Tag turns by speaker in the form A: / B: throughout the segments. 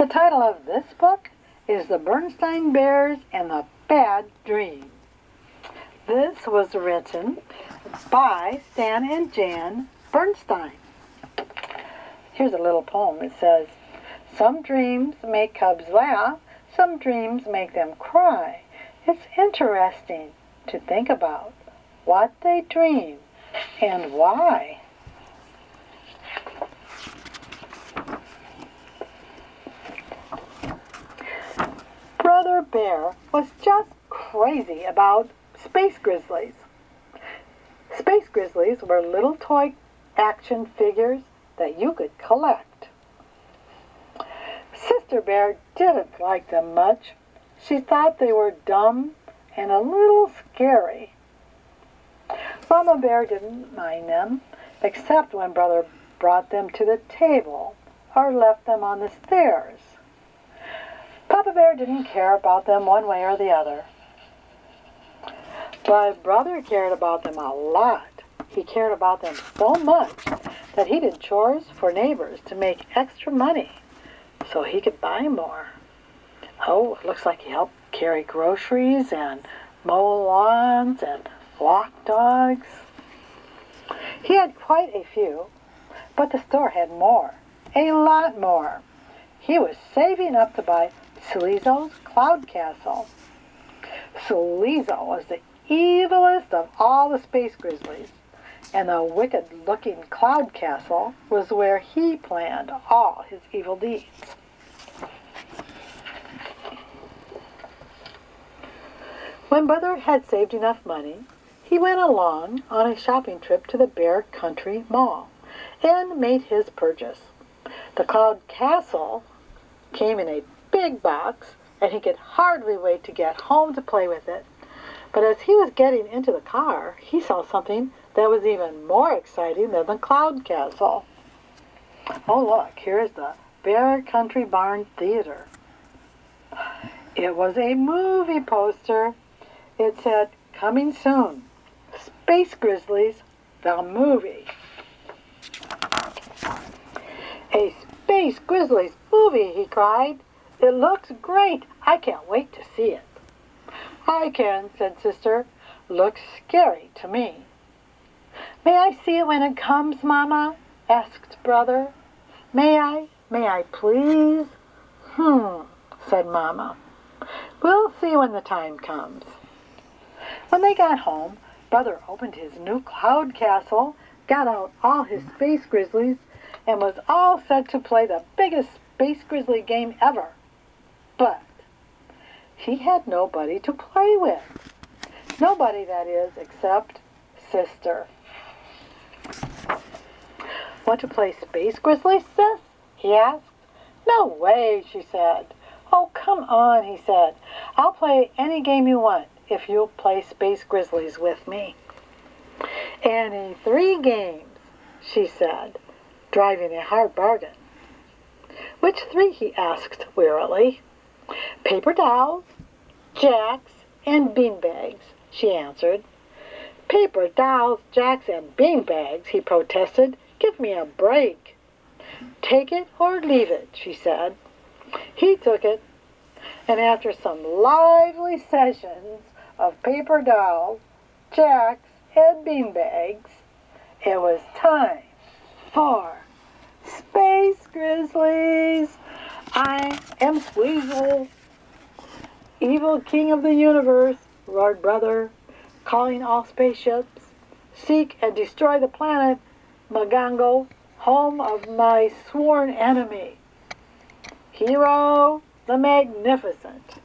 A: The title of this book is The Berenstain Bears and the Bad Dream. This was written by Stan and Jan Berenstain. Here's a little poem. It says, "Some dreams make cubs laugh, some dreams make them cry. It's interesting to think about what they dream and why." Brother Bear was just crazy about space grizzlies. Space grizzlies were little toy action figures that you could collect. Sister Bear didn't like them much. She thought they were dumb and a little scary. Mama Bear didn't mind them, except when Brother brought them to the table or left them on the stairs. Papa Bear didn't care about them one way or the other. But Brother cared about them a lot. He cared about them so much that he did chores for neighbors to make extra money so he could buy more. Oh, it looks like he helped carry groceries and mow lawns and walk dogs. He had quite a few, but the store had more, a lot more. He was saving up to buy Sleezo's Cloud Castle. Sleezo was the evilest of all the space grizzlies, and the wicked-looking Cloud Castle was where he planned all his evil deeds. When Brother had saved enough money, he went along on a shopping trip to the Bear Country Mall and made his purchase. The Cloud Castle came in a big box, and he could hardly wait to get home to play with it. But as he was getting into the car, he saw something that was even more exciting than the Cloud Castle. Oh, look, here's the Bear Country Barn Theater. It was a movie poster. It said, "Coming soon, Space Grizzlies, the movie." "A Space Grizzlies movie," he cried. "It looks great. I can't wait to see it." "I can," said Sister. "Looks scary to me." "May I see it when it comes, Mama?" asked Brother. "May I? May I please?" Said Mama. "We'll see when the time comes." When they got home, Brother opened his new Cloud Castle, got out all his space grizzlies, and was all set to play the biggest space grizzly game ever. But he had nobody to play with. Nobody, that is, except Sister. "Want to play Space Grizzlies, Sis?" he asked. "No way," she said. "Oh, come on," he said. "I'll play any game you want if you'll play Space Grizzlies with me." "Any 3 games," she said, driving a hard bargain. "Which 3?" he asked wearily. "Paper dolls, jacks, and beanbags," she answered. "Paper dolls, jacks, and beanbags," he protested. "Give me a break." "Take it or leave it," she said. He took it, and after some lively sessions of paper dolls, jacks, and beanbags, it was time for Space Grizzlies. "I am Squeezle, evil king of the universe," roared Brother, calling all spaceships. "Seek and destroy the planet Magango, home of my sworn enemy, Hero the Magnificent."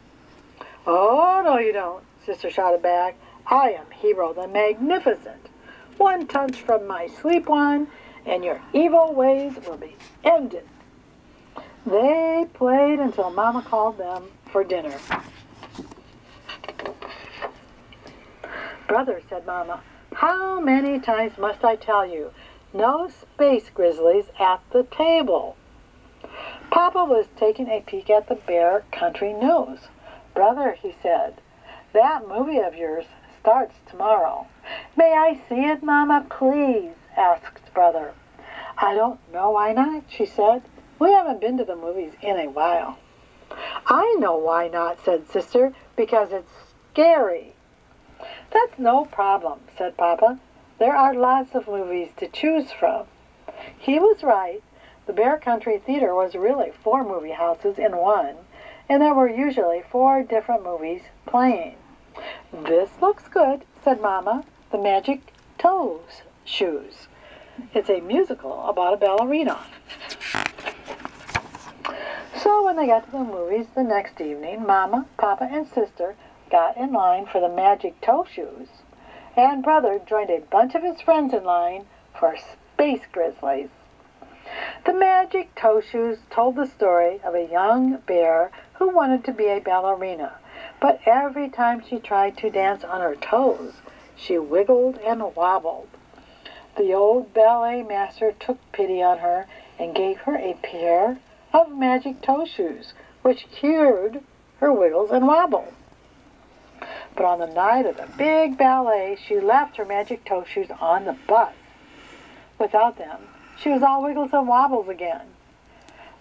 A: "Oh, no you don't," Sister shouted back. "I am Hero the Magnificent. One touch from my sleep wand, and your evil ways will be ended." They played until Mama called them for dinner. "Brother," said Mama, "how many times must I tell you, no space grizzlies at the table?" Papa was taking a peek at the Bear Country News. "Brother," he said, "that movie of yours starts tomorrow." "May I see it, Mama, please?" asked Brother. "I don't know why not," she said. We haven't been to the movies in a while. I know why not, said Sister, because it's scary. That's no problem, said Papa. There are lots of movies to choose from. He was right. The Bear Country Theater was really 4 movie houses in one, and there were usually 4 different movies playing. This looks good, said Mama. The Magic Toes Shoes. It's a musical about a ballerina. So when they got to the movies the next evening, Mama, Papa, and Sister got in line for the Magic Toe Shoes, and Brother joined a bunch of his friends in line for Space Grizzlies. The Magic Toe Shoes told the story of a young bear who wanted to be a ballerina, but every time she tried to dance on her toes, she wiggled and wobbled. The old ballet master took pity on her and gave her a pair of magic toe shoes, which cured her wiggles and wobbles. But on the night of the big ballet, she left her magic toe shoes on the bus. Without them, she was all wiggles and wobbles again.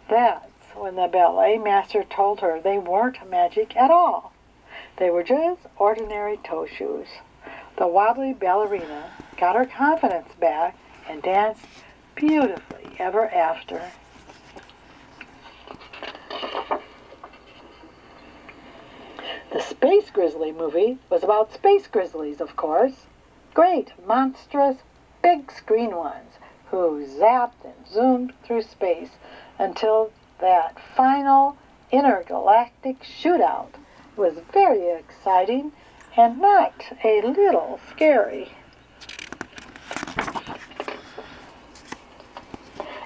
A: That's when the ballet master told her they weren't magic at all. They were just ordinary toe shoes. The wobbly ballerina got her confidence back and danced beautifully ever after. The Space Grizzly movie was about space grizzlies, of course. Great, monstrous, big screen ones who zapped and zoomed through space until that final intergalactic shootout was very exciting and not a little scary.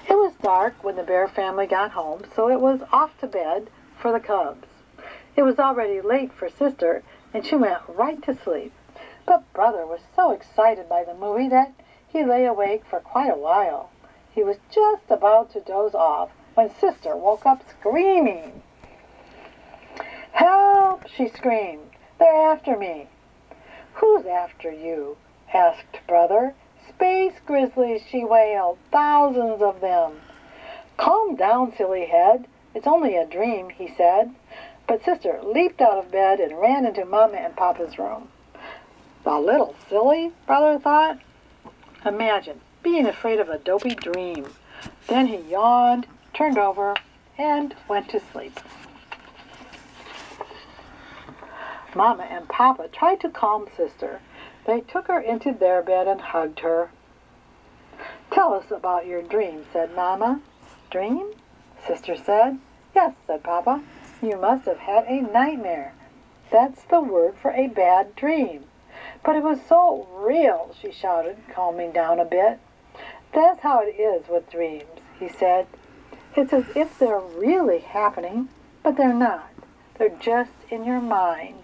A: It was dark when the Bear family got home, so it was off to bed for the cubs. It was already late for Sister, and she went right to sleep. But Brother was so excited by the movie that he lay awake for quite a while. He was just about to doze off when Sister woke up screaming. "Help!" she screamed. "They're after me." "Who's after you?" asked Brother. "Space grizzlies," she wailed. "Thousands of them." "Calm down, silly head. It's only a dream," he said. But Sister leaped out of bed and ran into Mama and Papa's room. The little silly, Brother thought. Imagine being afraid of a dopey dream. Then he yawned, turned over, and went to sleep. Mama and Papa tried to calm Sister. They took her into their bed and hugged her. "Tell us about your dream," said Mama. "Dream?" Sister said. "Yes," said Papa. "You must have had a nightmare. That's the word for a bad dream." "But it was so real," she shouted, calming down a bit. "That's how it is with dreams," he said. "It's as if they're really happening, but they're not. They're just in your mind."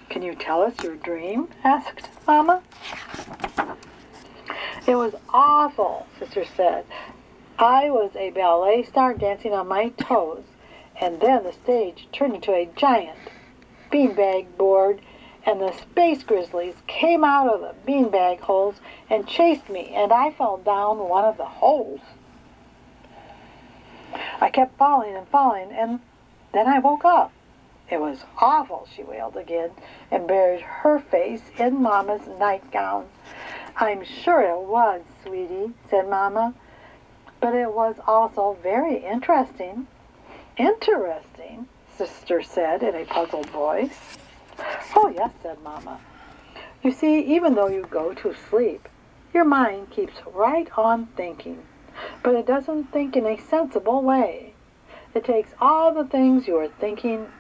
A: "Can you tell us your dream?" asked Mama. "It was awful," Sister said. "I was a ballet star dancing on my toes, and then the stage turned into a giant beanbag board, and the space grizzlies came out of the beanbag holes and chased me, and I fell down one of the holes. I kept falling and falling, and then I woke up. It was awful," she wailed again, and buried her face in Mama's nightgown. "I'm sure it was, sweetie," said Mama, "but it was also very interesting." "Interesting?" Sister said in a puzzled voice. "Oh, yes," said Mama. "You see, even though you go to sleep, your mind keeps right on thinking, but it doesn't think in a sensible way. It takes all the things you were thinking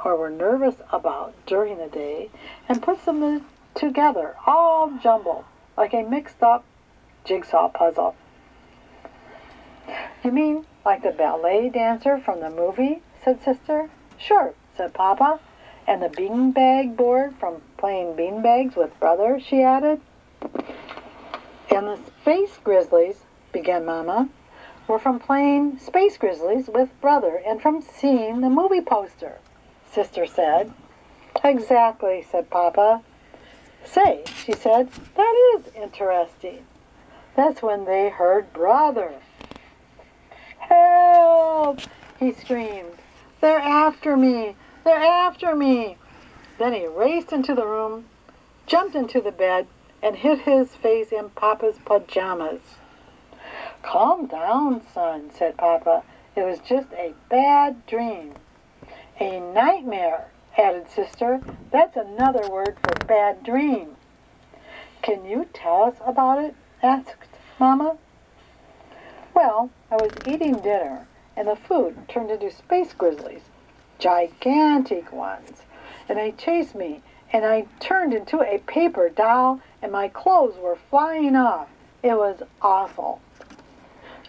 A: or were nervous about during the day and puts them together, all jumbled, like a mixed-up jigsaw puzzle." "You mean like the ballet dancer from the movie?" said Sister. "Sure," said Papa. "And the beanbag board from playing beanbags with Brother," she added. "And the Space Grizzlies," began Mama, "were from playing Space Grizzlies with Brother and from seeing the movie poster," Sister said. "Exactly," said Papa. "Say," she said, "that is interesting." That's when they heard Brother. Help! He screamed. They're after me! They're after me! Then he raced into the room, jumped into the bed, and hid his face in Papa's pajamas. Calm down, son, said Papa. It was just a bad dream. A nightmare, added Sister. That's another word for bad dream. Can you tell us about it? Asked Mama. Well, I was eating dinner, and the food turned into space grizzlies, gigantic ones, and they chased me, and I turned into a paper doll, and my clothes were flying off. It was awful.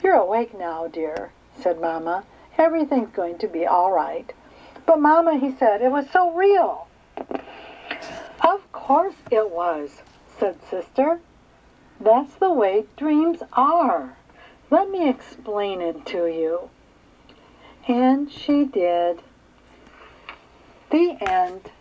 A: You're awake now, dear, said Mama. Everything's going to be all right. But Mama, he said, it was so real. Of course it was, said Sister. That's the way dreams are. Let me explain it to you. And she did. The end.